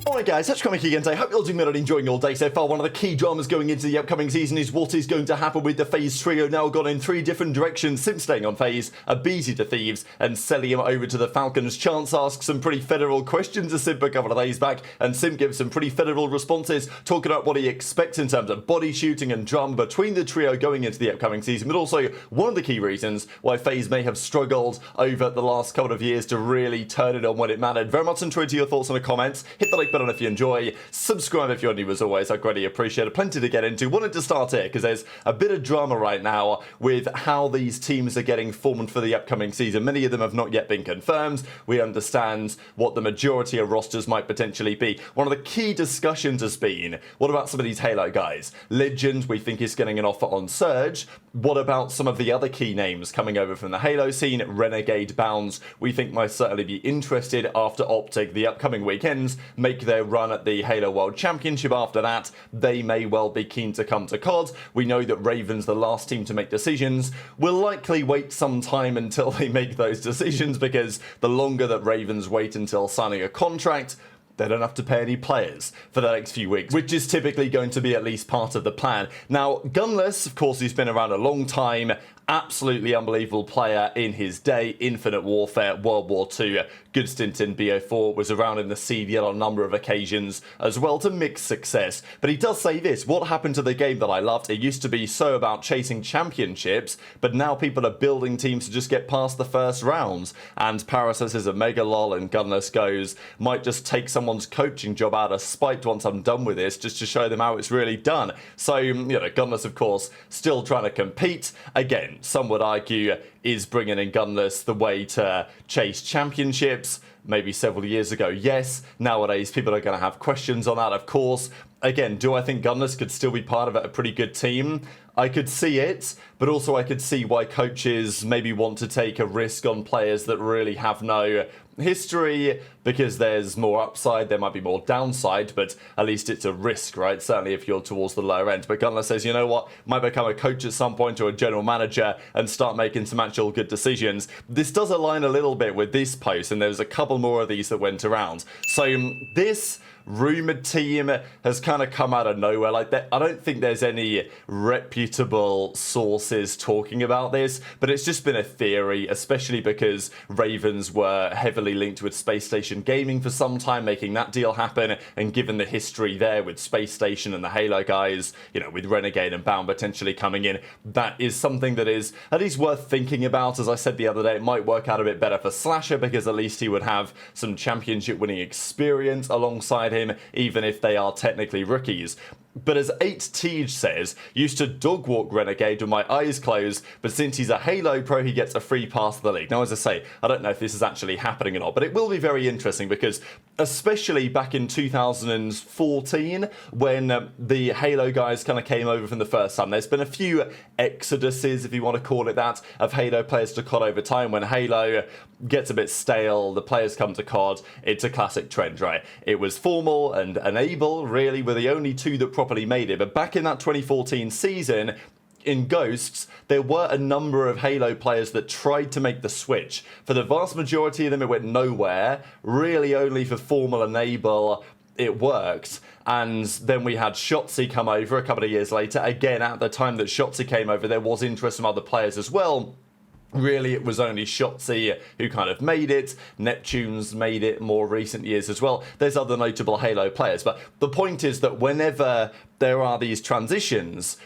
Alright guys, that's coming again today. Hope you're all doing well and enjoying your day so far. One of the key dramas going into the upcoming season is what is going to happen with the FaZe trio, now gone in 3 different directions. Simp staying on FaZe, aBeZy to Thieves, and Cellium over to the Falcons. Chance asks some pretty federal questions to Simp a couple of days back, and Simp gives some pretty federal responses, talking about what he expects in terms of body shooting and drama between the trio going into the upcoming season, but also one of the key reasons why FaZe may have struggled over the last couple of years to really turn it on when it mattered. Very much enjoyed your thoughts in the comments. Hit the like button if you enjoy, subscribe if you're new as always, I'd greatly appreciate it. Plenty to get into. Wanted to start here because there's a bit of drama right now with how these teams are getting formed for the upcoming season. Many of them have not yet been confirmed. We understand what the majority of rosters might potentially be. One of the key discussions has been, what about some of these Halo guys? Legend, we think, is getting an offer on Surge. What about some of the other key names coming over from the Halo scene? Renegade Bounds, we think, might certainly be interested after OpTic the upcoming weekends make their run at the Halo World Championship. After that, they may well be keen to come to COD. We know that Raven's the last team to make decisions. We'll likely wait some time until they make those decisions, because the longer that Ravens wait until signing a contract, they don't have to pay any players for the next few weeks, which is typically going to be at least part of the plan. Now, Gunless, of course, he's been around a long time. Absolutely unbelievable player in his day. Infinite Warfare, World War II, good stint in BO4, was around in the CDL on a number of occasions as well to mixed success. But he does say this, what happened to the game that I loved? It used to be so about chasing championships, but now people are building teams to just get past the first rounds. And Parasite is a mega lol, and Gunless goes, might just take someone's coaching job out of spite once I'm done with this, just to show them how it's really done. So, you know, Gunless, of course, still trying to compete. Again, some would argue, is bringing in Gunless the way to chase championships? Maybe several years ago, yes. Nowadays, people are going to have questions on that, of course. Again, do I think Gunless could still be part of a pretty good team? I could see it, but also I could see why coaches maybe want to take a risk on players that really have no history, because there's more upside, there might be more downside, but at least it's a risk, right? Certainly if you're towards the lower end. But Gunless says, you know what, might become a coach at some point or a general manager and start making some actual good decisions. This does align a little bit with this post, and there's a couple more of these that went around. So this rumored team has kind of come out of nowhere. Like, I don't think there's any reputable sources talking about this, but it's just been a theory, especially because Ravens were heavily linked with Space Station Gaming for some time, making that deal happen, and given the history there with Space Station and the Halo guys, you know, with Renegade and Bound potentially coming in, that is something that is at least worth thinking about. As I said the other day, it might work out a bit better for Slasher, because at least he would have some championship winning experience alongside him, even if they are technically rookies. But as 8Tej says, used to dog walk Renegade with my eyes closed, but since he's a Halo pro, he gets a free pass to the league. Now, as I say, I don't know if this is actually happening or not, but it will be very interesting, because especially back in 2014, when the Halo guys kind of came over from the first time, there's been a few exoduses, if you want to call it that, of Halo players to COD over time. When Halo gets a bit stale, the players come to COD. It's a classic trend, right? It was Formal and Enable, really, were the only two that properly made it. But back in that 2014 season, in Ghosts, there were a number of Halo players that tried to make the switch. For the vast majority of them, it went nowhere. Really only for Formal and Enable it worked. And then we had Shotzzy come over a couple of years later. Again, at the time that Shotzzy came over, there was interest from other players as well. Really, it was only Shotzzy who kind of made it. Neptune's made it more recent years as well. There's other notable Halo players. But the point is that whenever there are these transitions,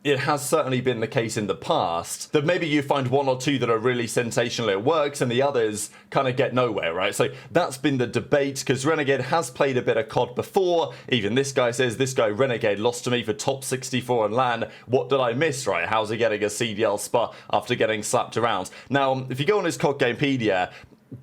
it has certainly been the case in the past that maybe you find one or two that are really sensational, it works, and the others kind of get nowhere, right? So that's been the debate, because Renegade has played a bit of COD before. Even this guy says, this guy Renegade lost to me for top 64 on LAN. What did I miss, right? How's he getting a CDL spot after getting slapped around? Now, if you go on his COD Gamepedia,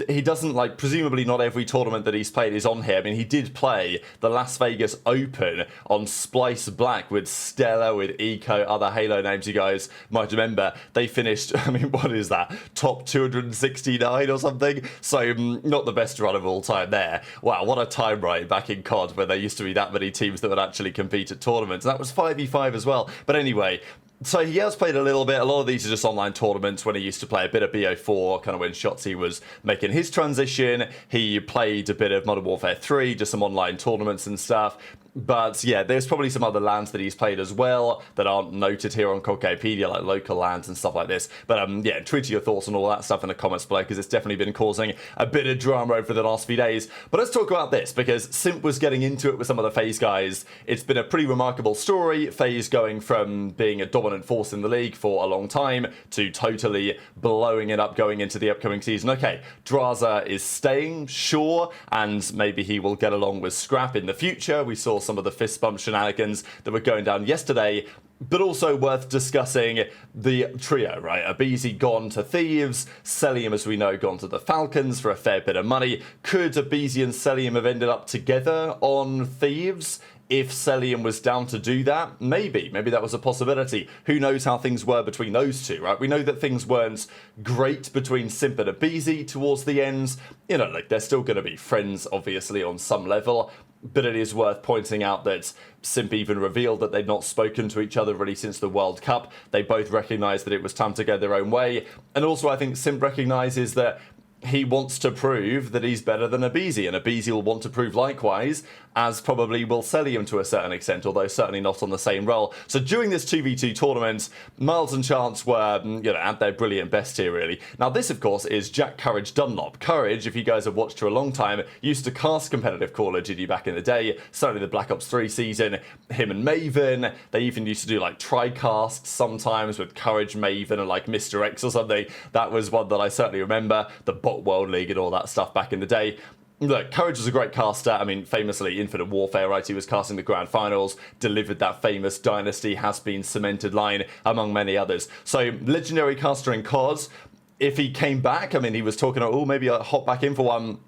he doesn't, like, presumably not every tournament that he's played is on here. I mean, he did play the Las Vegas Open on Splice Black with Stella, with Eco, other Halo names you guys might remember. They finished, I mean, what is that? Top 269 or something? So, not the best run of all time there. Wow, what a time, right, back in COD, where there used to be that many teams that would actually compete at tournaments. That was 5v5 as well. But anyway, So he has played a little bit. A lot of these are just online tournaments when he used to play a bit of BO4, kind of when Shotzzy was making his transition. He played a bit of Modern Warfare 3, just some online tournaments and stuff. But yeah, there's probably some other lands that he's played as well that aren't noted here on Wikipedia, like local lands and stuff like this. But yeah, tweet your thoughts on all that stuff in the comments below, because it's definitely been causing a bit of drama over the last few days. But let's talk about this, because Simp was getting into it with some of the FaZe guys. It's been a pretty remarkable story. FaZe going from being a dominant force in the league for a long time to totally blowing it up going into the upcoming season. Okay, Drazah is staying, sure, and maybe he will get along with Scrap in the future. We saw some of the fist bump shenanigans that were going down yesterday, but also worth discussing the trio, right? aBeZy gone to Thieves, Cellium, as we know, gone to the Falcons for a fair bit of money. Could aBeZy and Cellium have ended up together on Thieves? If Cellium was down to do that, maybe that was a possibility. Who knows how things were between those two, right? We know that things weren't great between Simp and aBeZy towards the ends. You know, like, they're still going to be friends, obviously, on some level. But it is worth pointing out that Simp even revealed that they'd not spoken to each other really since the World Cup. They both recognised that it was time to go their own way. And also, I think Simp recognises that he wants to prove that he's better than aBeZy, and aBeZy will want to prove likewise, as probably will Cellium to a certain extent, although certainly not on the same role. So during this 2v2 tournament, MettalZ and Chance were, you know, at their brilliant best here, really. Now this, of course, is Jack Courage Dunlop. Courage, if you guys have watched for a long time, used to cast competitive Call of Duty back in the day, certainly the Black Ops 3 season, him and Maven. They even used to do like tri-casts sometimes with Courage, Maven, and like Mr. X or something. That was one that I certainly remember. The Bot World League and all that stuff back in the day. Look, Courage was a great caster. I mean, famously, Infinite Warfare, right? He was casting the Grand Finals, delivered that famous Dynasty has been cemented line, among many others. So, legendary caster in COD. If he came back, I mean, he was talking about, oh, maybe I'll hop back in for one.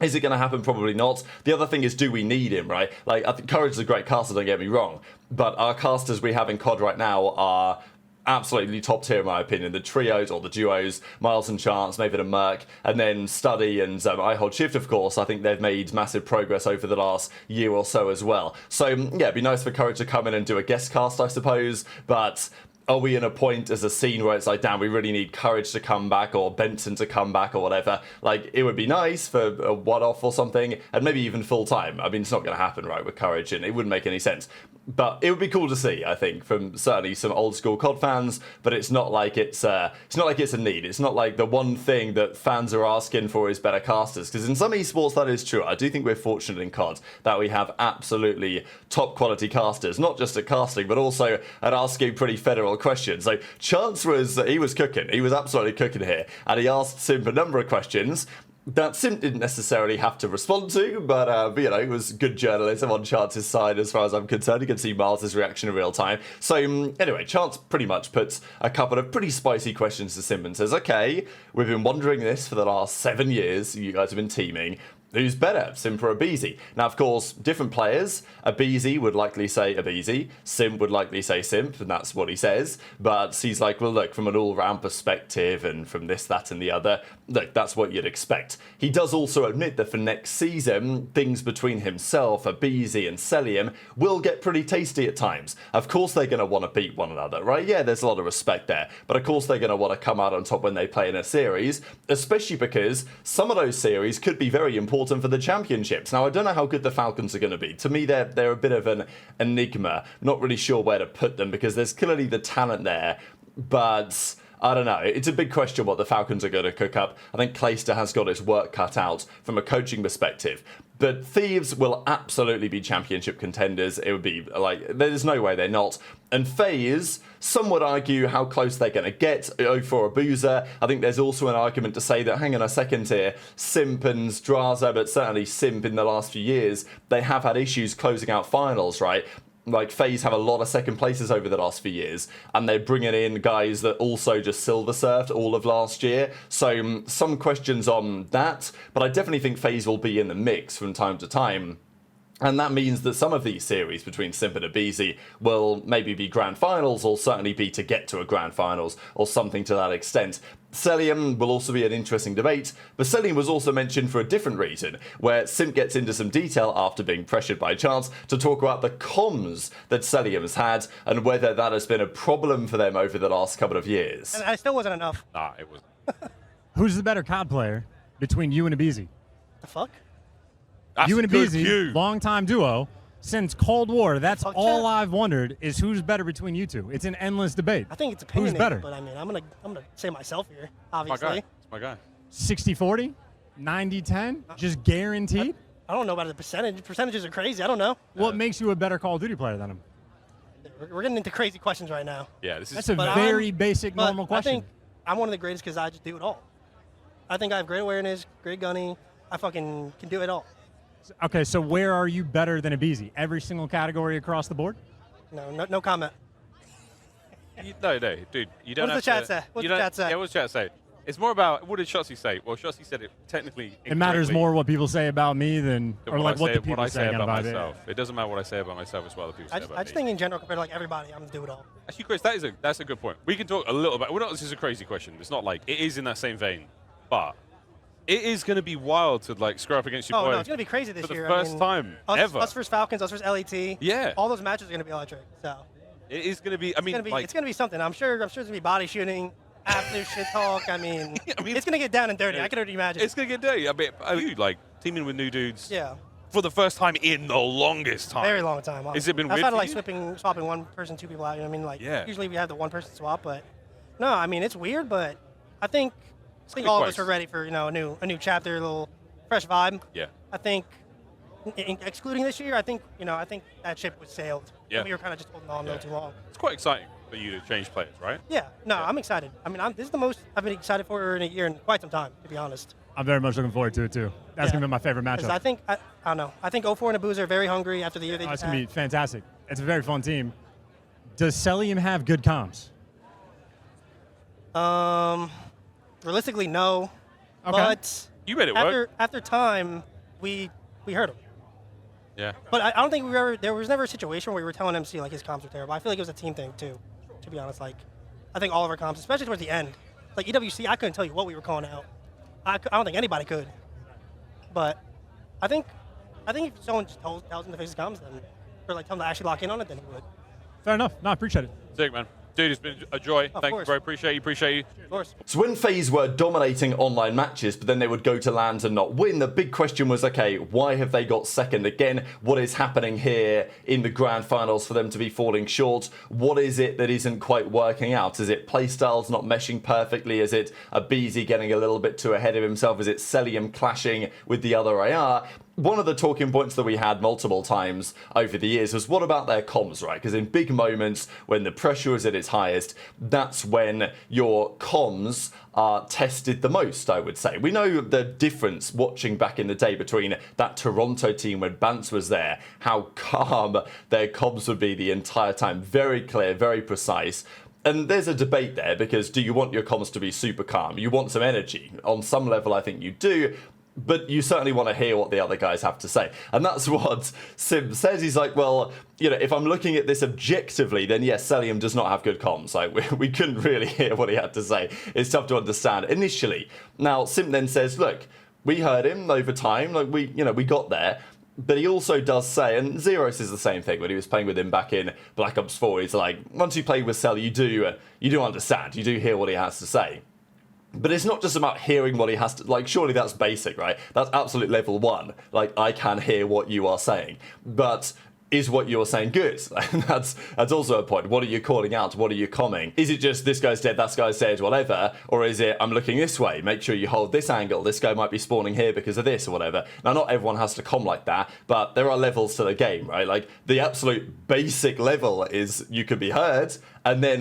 Is it going to happen? Probably not. The other thing is, do we need him, right? Like, I think Courage is a great caster, don't get me wrong. But our casters we have in COD right now are absolutely top tier in my opinion. The trios or the duos, MettalZ and Chance, Maven and Merc, and then Study and I Hold Shift, of course. I think they've made massive progress over the last year or so as well. So yeah, it'd be nice for Courage to come in and do a guest cast, I suppose, but are we in a point as a scene where it's like, damn, we really need Courage to come back or Benson to come back or whatever? Like, it would be nice for a one-off or something, and maybe even full-time. I mean, it's not going to happen, right, with Courage, and it wouldn't make any sense. But it would be cool to see, I think, from certainly some old-school COD fans, but it's not like it's a need. It's not like the one thing that fans are asking for is better casters, because in some esports that is true. I do think we're fortunate in COD that we have absolutely top-quality casters, not just at casting, but also at asking pretty federal questions. So Chance was cooking. He was absolutely cooking here, and he asked Simp a number of questions that Simp didn't necessarily have to respond to, but you know, it was good journalism on Chance's side as far as I'm concerned. You can see MettalZ's reaction in real time. So anyway, Chance pretty much puts a couple of pretty spicy questions to Simp and says, okay, we've been wondering this for the last 7 years. You guys have been teaming. Who's better, Simp or aBeZy? Now, of course, different players. aBeZy would likely say aBeZy. Simp would likely say Simp, and that's what he says. But he's like, well, look, from an all-round perspective and from this, that, and the other, look, that's what you'd expect. He does also admit that for next season, things between himself, aBeZy, and Cellium will get pretty tasty at times. Of course, they're going to want to beat one another, right? Yeah, there's a lot of respect there. But of course, they're going to want to come out on top when they play in a series, especially because some of those series could be very important for the championships. Now, I don't know how good the Falcons are going to be. To me, they're a bit of an enigma. Not really sure where to put them because there's clearly the talent there, but I don't know. It's a big question what the Falcons are going to cook up. I think Clayster has got his work cut out from a coaching perspective. But Thieves will absolutely be championship contenders. It would be like, there's no way they're not. And FaZe, some would argue how close they're going to get for Abuzah. I think there's also an argument to say that, hang on a second here, Simp and Drazah, but certainly Simp in the last few years, they have had issues closing out finals, right? Like, FaZe have a lot of second places over the last few years, and they're bringing in guys that also just silver surfed all of last year. So some questions on that, but I definitely think FaZe will be in the mix from time to time. And that means that some of these series between Simp and aBeZy will maybe be grand finals, or certainly be to get to a grand finals, or something to that extent. Cellium will also be an interesting debate, but Cellium was also mentioned for a different reason, where Simp gets into some detail after being pressured by Chance to talk about the comms that Cellium's had, and whether that has been a problem for them over the last couple of years. And it still wasn't enough. Nah, it wasn't. Who's the better COD player between you and aBeZy? The fuck? That's You and a good aBeZy, cue. long-time duo. Since Cold War, that's Fuck all yeah. I've wondered is who's better between you two. It's an endless debate. I think it's opinionated, better? but I mean, I'm gonna say myself here, My obviously. guy. It's my guy. 60-40? 90-10? Just guaranteed? I don't know about the percentage. Percentages are crazy. I don't know. What makes you a better Call of Duty player than him? We're getting into crazy questions right now. Yeah, this is. That's a But very I'm- basic, But normal question. I think I'm one of the greatest because I just do it all. I think I have great awareness, great gunning. I fucking can do it all. Okay, so where are you better than aBeZy? Every single category across the board? No comment. No, dude. You don't What does have the chat to, say? What's you the don't- chat say? Yeah, what's the chat say? It's more about, what did Shotzzy say? Well, Shotzzy said it technically It matters incorrectly more what people say about me than, or like what the people I say about it. myself. It doesn't matter what I say about myself, it's what other people say about I just me. think in general, compared to like everybody, I'm gonna do it all. Actually, Chris, that's a good point. We can talk a little bit. We're not. This is a crazy question. It's not like it is in that same vein, but it is going to be wild to like square up against your Oh boy no, it's gonna be crazy this for the year. first time ever. Us versus Falcons, us versus LET. Yeah. All those matches are gonna be electric. So It is going to be. I mean, it's gonna be something. I'm sure it's gonna be body shooting, after shit talk. I mean, I mean, it's gonna get down and dirty. I can already imagine. it's going to get dirty. I mean, you like teaming with new dudes. Yeah. For the first time in the longest time. Very long time. Has it been weird outside of for like you? swapping one person, two people out? You know what I mean? Like Yeah. usually we have the one person swap, but no, I mean it's weird, but I think good all of us place. are ready for a new chapter, a little fresh vibe. Yeah. I think excluding this year, I think that ship was sailed. Yeah. We were kind of just holding on a little too long. It's quite exciting for you to change players, right? Yeah. No, I'm excited. I mean, this is the most I've been excited for in a year in quite some time, to be honest. I'm very much looking forward to it too. That's Yeah. gonna be my favorite 'Cause matchup. I don't know. I think 04 and Abuzah are very hungry after the year they Oh, just it's gonna be had. fantastic. It's a very fun team. Does Cellium have good comms? Realistically, no. Okay. But You made it work. after time, we heard him. Yeah. But I don't think there was never a situation where we were telling MC like his comms were terrible. I feel like it was a team thing too, to be honest. Like, I think all of our comms, especially towards the end, like EWC, I couldn't tell you what we were calling out. I don't think anybody could. But I think if someone just tells him to fix his comms, then, or like tell him to actually lock in on it, then he would. Fair enough. No, I appreciate it. Sick, man. Dude, it's been a joy. Of Thank you, course. bro. Appreciate you. Of course. So when FaZe were dominating online matches, but then they would go to LANs and not win, the big question was, okay, why have they got second again? What is happening here in the grand finals for them to be falling short? What is it that isn't quite working out? Is it playstyles not meshing perfectly? Is it aBeZy getting a little bit too ahead of himself? Is it Cellium clashing with the other AR? One of the talking points that we had multiple times over the years was, what about their comms, right? Because in big moments, when the pressure is at its highest, that's when your comms are tested the most, I would say. We know the difference watching back in the day between that Toronto team when Bance was there, how calm their comms would be the entire time. Very clear, very precise. And there's a debate there, because do you want your comms to be super calm? You want some energy. On some level, I think you do. But you certainly want to hear what the other guys have to say. And that's what Simp says. He's like, well, if I'm looking at this objectively, then yes, Cellium does not have good comms. Like, we couldn't really hear what he had to say. It's tough to understand initially. Now, Simp then says, look, we heard him over time. Like, we got there. But he also does say, and Zero says the same thing when he was playing with him back in Black Ops 4. He's like, once you play with Cell, you do understand. You do hear what he has to say. But it's not just about hearing what he has to, like, surely that's basic, right? That's absolute level 1. Like, I can hear what you are saying. But is what you're saying good? that's also a point. What are you calling out? What are you commenting? Is it just this guy's dead, that guy's dead, whatever? Or is it, I'm looking this way, make sure you hold this angle, this guy might be spawning here because of this or whatever? Now, not everyone has to comm like that, but there are levels to the game, right? Like, the absolute basic level is you can be heard, and then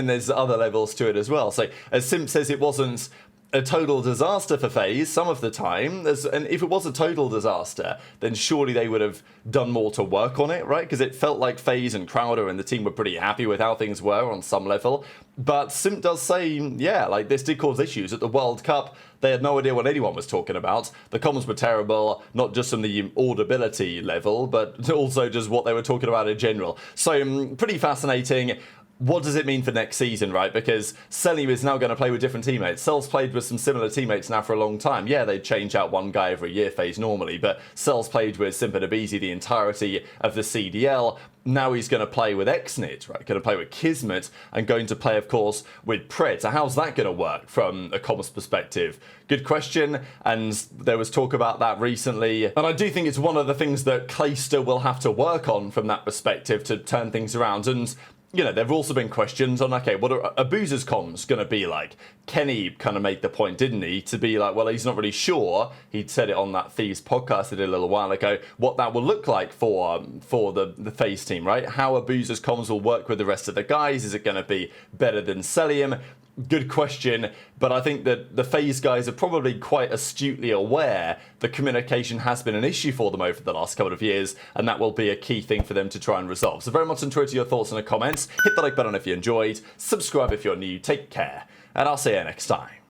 there's other levels to it as well. So, as Simp says, it wasn't a total disaster for FaZe some of the time. And if it was a total disaster, then surely they would have done more to work on it, right? Because it felt like FaZe and Crowder and the team were pretty happy with how things were on some level. But Simp does say, yeah, like this did cause issues at the World Cup. They had no idea what anyone was talking about. The comms were terrible, not just from the audibility level, but also just what they were talking about in general. So pretty fascinating. What does it mean for next season, right? Because Cellium is now going to play with different teammates. Cell's played with some similar teammates now for a long time. Yeah, they change out one guy every year, FaZe normally, but Cell's played with Simp and aBeZy the entirety of the CDL. Now he's going to play with Xnit, right? Going to play with Kismet and going to play, of course, with Purj. So how's that going to work from a comms perspective? Good question, and there was talk about that recently. And I do think it's one of the things that Clayster will have to work on from that perspective to turn things around. And you know, there have also been questions on, okay, what are Abuzah's comms going to be like? Kenny kind of made the point, didn't he, to be like, well, he's not really sure. He'd said it on that Thieves podcast I did a little while ago, what that will look like for the FaZe team, right? How Abuzah's comms will work with the rest of the guys. Is it going to be better than Cellium? Good question, but I think that the FaZe guys are probably quite astutely aware the communication has been an issue for them over the last couple of years, and that will be a key thing for them to try and resolve. So very much enjoyed your thoughts in the comments. Hit the like button if you enjoyed, subscribe if you're new, take care, and I'll see you next time.